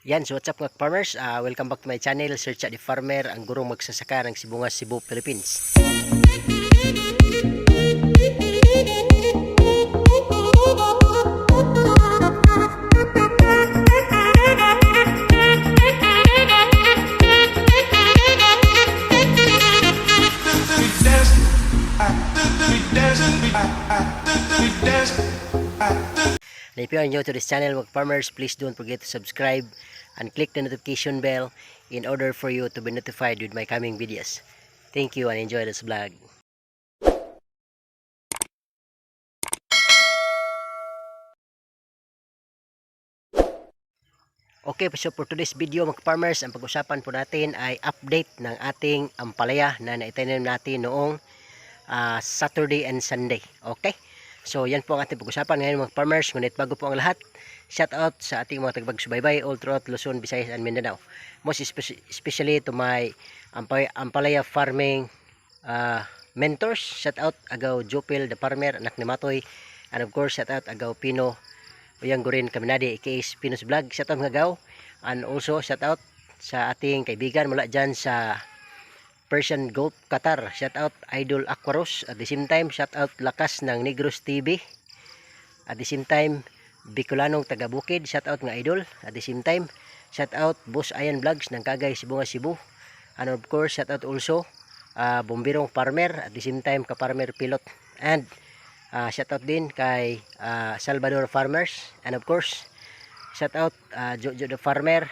Yan, so what's up mga farmers? Welcome back to my channel, Search at the Farmer, ang gurong magsasaka ng Sibungas, Cebu, Philippines. And if you are new to this channel mga farmers, please don't forget to subscribe and click the notification bell in order for you to be notified with my coming videos. Thank you and enjoy this vlog. Okay, so for today's video mga farmers, ang pag-usapan po natin ay update ng ating ampalaya na naitanim natin noong Saturday and Sunday. Okay? So yan po ang ating pag-usapan ngayon mga farmers. Ngunit bago po ang lahat, shout out sa ating mga tagapagsubaybay all throughout Luzon, Visayas and Mindanao. Most especially to my ampalaya farming mentors. Shout out agaw Jopel the farmer, anak ni Matoy. And of course shout out agaw Pino Uyang Gurin Kaminadi aka Pino's Vlog. Shout out agaw. And also shout out sa ating kaibigan mula dyan sa Persian Gulf, Qatar. Shout out Idol Aquaros. At the same time, shout out Lakas ng Negros TV. At the same time, Bicolanong taga Bukid. Shout out nga Idol. At the same time, shout out Boss Ayan Vlogs ng Kagay, Sibungas, Cebu. And of course, shout out also Bombirong Farmer. At the same time, Ka-Farmer Pilot. And shout out din kay Salvador Farmers. And of course, shout out Jojo the Farmer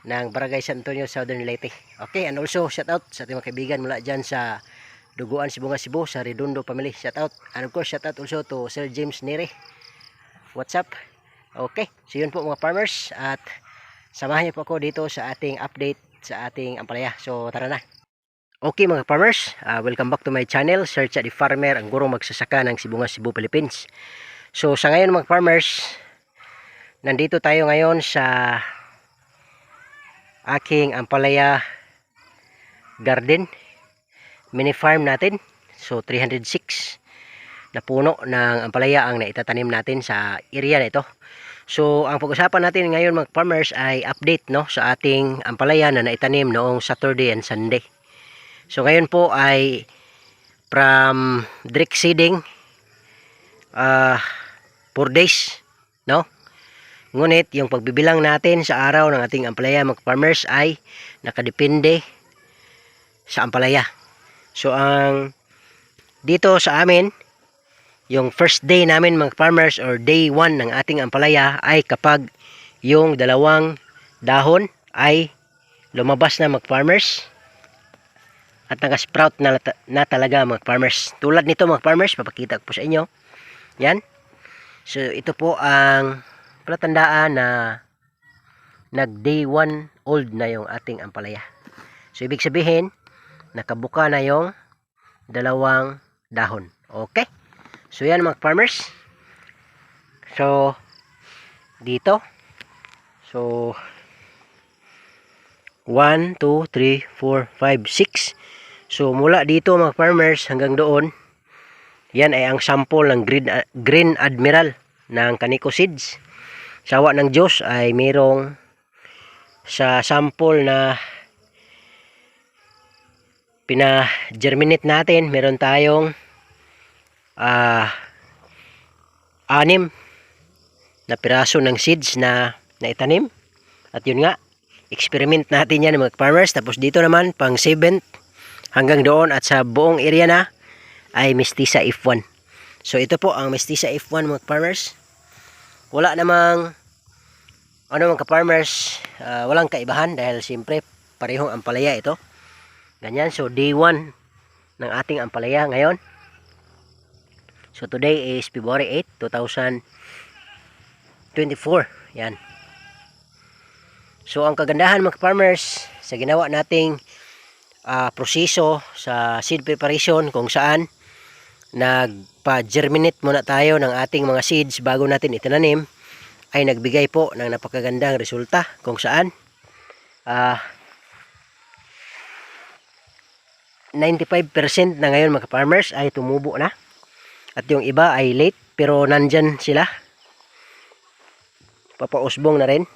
ng Barangay San Antonio, Southern Leyte. Okay, and also shout out sa ating mga kaibigan mula dyan sa Duguan, Sibungas, Cebu, sa Redondo family. Shout out. And of course, shout out also to Sir James Nere. What's up? Okay, so yun po mga farmers. At samahan niyo po ako dito sa ating update sa ating ampalaya. So tara na. Okay mga farmers, welcome back to my channel, Search at the Farmer, ang gurong magsasaka ng Sibungas, Cebu, Philippines. So sa ngayon mga farmers, nandito tayo ngayon sa aking ampalaya garden mini farm natin. So 306 na puno ng ampalaya ang naitatanim natin sa area na ito. So ang pag-usapan natin ngayon mga farmers ay update no sa ating ampalaya na naitanim noong Saturday and Sunday. So ngayon po ay from drip seeding 4 days no. Ngunit yung pagbibilang natin sa araw ng ating ampalaya mga farmers ay nakadepende sa ampalaya. So ang dito sa amin, yung first day namin mga farmers or day 1 ng ating ampalaya ay kapag yung dalawang dahon ay lumabas na mga farmers at naka-sprout na talaga mga farmers. Tulad nito mga farmers, papakita ko po sa inyo. Yan. So ito po ang palatandaan na nag day 1 old na yung ating ampalaya. So ibig sabihin nakabuka na yung dalawang dahon. Okay? So yan mga farmers. So dito. So 1, 2, 3, 4, 5, 6. So mula dito mga farmers hanggang doon, yan ay ang sample ng Green Admiral ng Kaniko Seeds. Sawa ng Diyos ay mayroong sa sample na pina-germinate natin, meron tayong 6 na piraso ng seeds na naitanim. At yun nga, experiment natin yan mga farmers. Tapos dito naman pang 7th hanggang doon at sa buong area na ay Mestiza F1. So ito po ang Mestiza F1 mga farmers. Wala namang mga ka-farmers, walang kaibahan dahil siyempre parehong ampalaya ito. Ganyan, so day 1 ng ating ampalaya ngayon. So today is February 8, 2024. Yan. So ang kagandahan mga farmers sa ginawa nating proseso sa seed preparation kung saan nagpa-germinate muna tayo ng ating mga seeds bago natin itinanim ay nagbigay po ng napakagandang resulta kung saan 95% na ngayon mga farmers ay tumubo na at yung iba ay late pero nandyan sila, papausbong na rin.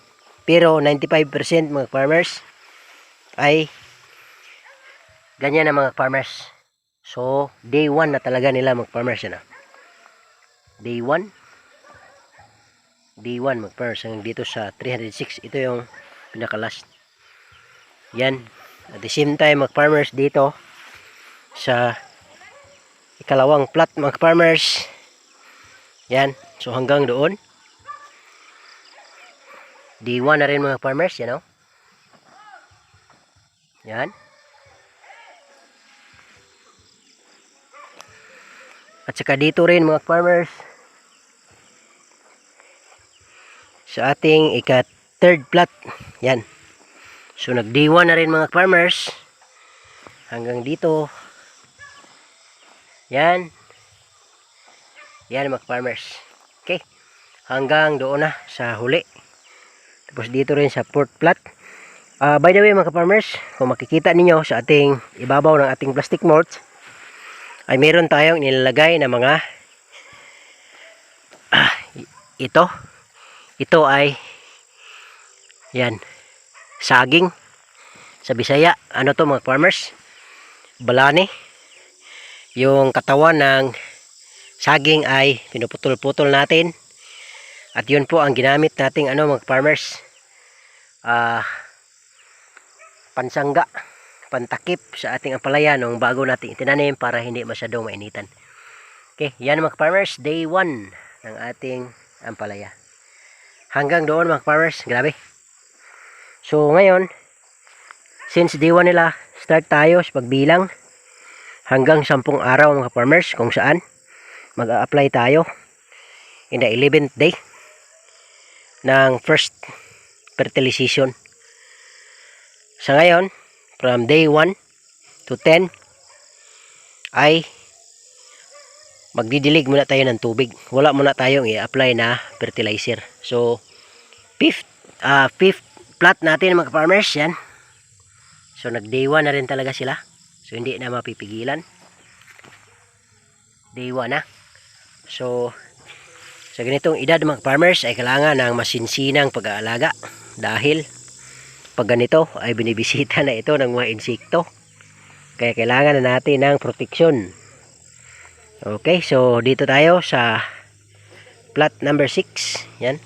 Pero 95% mga farmers ay ganyan na mga farmers. So day 1 na talaga nila mga farmers yan. Day 1 mga farmers hanggang dito sa 306. Ito yung pinaka last. Yan. At the same time mga farmers dito sa ikalawang plot mga farmers. Yan. So hanggang doon. Day 1 na rin mga farmers. Yan o. Yan. At saka dito rin mga farmers sa ating ika-third plot. Yan. So nag day 1 na rin mga farmers hanggang dito. Yan. Yan mga farmers. Okay. Hanggang doon na sa huli. Tapos dito rin sa fourth plot. By the way mga farmers, kung makikita ninyo sa ating ibabaw ng ating plastic mulch ay meron tayong nilalagay na mga ito ay yan, saging sa Bisaya. Ano to mga farmers? Balani. Yung katawan ng saging ay pinuputol-putol natin. At yun po ang ginamit nating mga farmers. Pansangga, pantakip sa ating ampalaya nung bago natin itinanim para hindi masyadong mainitan. Okay, yan mga farmers, day 1 ng ating ampalaya. Hanggang doon mga farmers, grabe. So ngayon, since day 1 nila, start tayo sa pagbilang hanggang 10 araw mga farmers kung saan mag-a-apply tayo in the 11th day ng first fertilization. Sa ngayon, from day 1 to 10 ay magdidilig muna tayo ng tubig. Wala muna tayong i-apply na fertilizer. So, fifth plot natin mga farmers yan. So, nag day 1 na rin talaga sila. So, hindi na mapipigilan. Day 1 na. So, sa ganitong edad mga farmers ay kailangan ng masinsinang pag-aalaga dahil pag ganito ay binibisita na ito ng mga insekto. Kaya kailangan na natin ng proteksyon. Okay, so dito tayo sa plot number 6. Yan.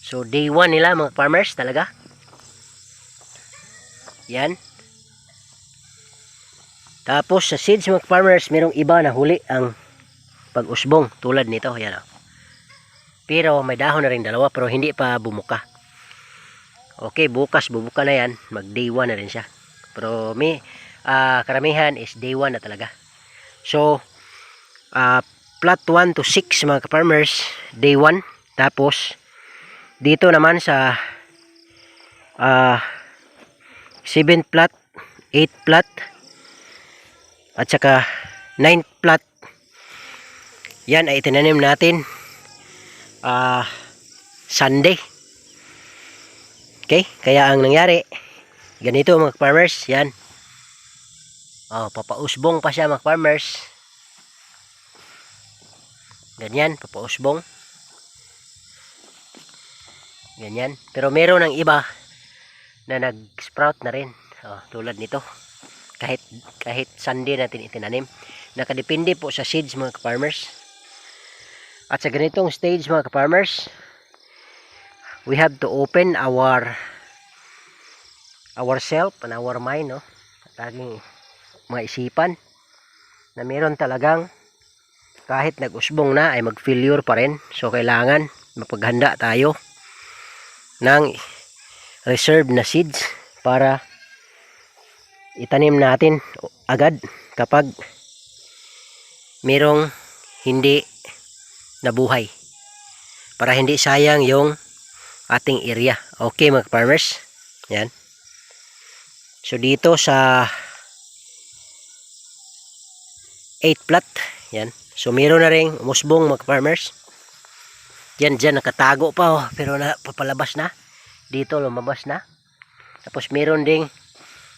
So day 1 nila mga farmers talaga. Yan. Tapos sa seeds mga farmers, merong iba na huli ang pag-usbong tulad nito. Yan. Pero may dahon na rin dalawa pero hindi pa bumuka. Okay, bukas bubuka na yan. Mag day 1 na rin siya. Pero may karamihan is day 1 na talaga. So, plot 1 to 6 mga farmers, day 1. Tapos, dito naman sa 7th plot, 8th plot, at saka 9th plot, yan ay itinanim natin Sunday. Okay, kaya ang nangyari ganito mga farmers, yan. Papausbong pa siya mga farmers. Ganyan, papausbong. Ganyan. Pero meron ng iba na nag-sprout na rin. Tulad nito. Kahit Sunday natin itinanim. Nakadepende po sa seeds mga farmers. At sa ganitong stage mga farmers, we have to open ourself and our mind, no? At ating mga isipan na meron talagang kahit nag-usbong na ay mag-failure pa rin. So kailangan mapaghanda tayo ng reserve na seeds para itanim natin agad kapag merong hindi nabuhay, para hindi sayang yung ating area. Okay mga farmers, yan. So dito sa 8 plot, yan. So meron na ring umusbong mga farmers. Yan dyan nakatago pa, pero papalabas na. Dito lumabas na. Tapos meron ding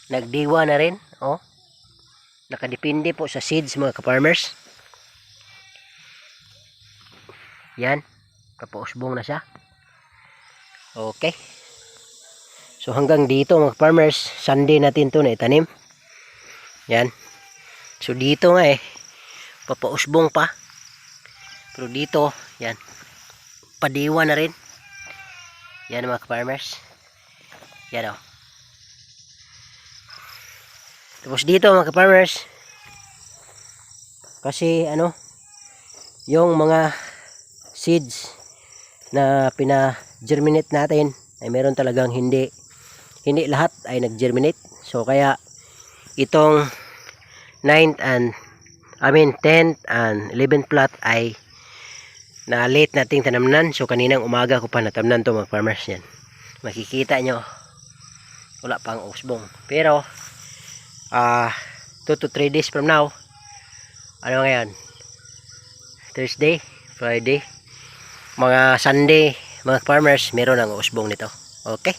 nagdiwa na rin, nakadepende po sa seeds mga farmers. Yan, kapausbong na siya. Okay. So hanggang dito mga farmers, Sunday natin to na itanim. Yan. So dito nga papausbong pa. Pero dito, yan. Padiwa na rin. Yan mga farmers. Yan o. Tapos dito mga farmers, kasi yung mga seeds na pina-germinate natin ay meron talagang hindi lahat ay nag-germinate. So kaya itong 10th and 11th and 11th plot ay na late nating tanamnan. So kaninang umaga ko pa natamnan to mga farmers. Yan. Makikita nyo wala pang usbong. Pero 2 to 3 days from now, ngayon? Thursday, Friday, mga Sunday, mga farmers, meron ang usbong nito. Okay?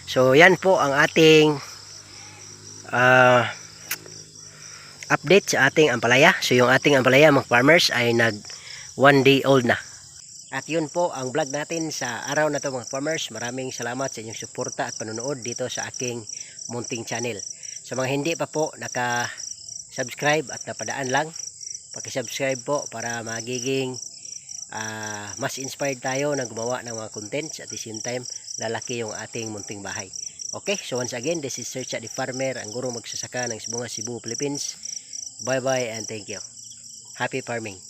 So, yan po ang ating update sa ating ampalaya. So, yung ating ampalaya, mga farmers, ay nag 1 day old na. At yun po ang vlog natin sa araw na to mga farmers. Maraming salamat sa inyong suporta at panonood dito sa aking munting channel. Sa mga hindi pa po naka-subscribe at napadaan lang, paki-subscribe po para magiging mas inspired tayo na gumawa ng mga contents at the same time lalaki yung ating munting bahay. Okay, so once again, this is Sir Cha the Farmer, ang gurong magsasaka ng Sibunga, Cebu, Philippines. Bye bye and thank you. Happy farming.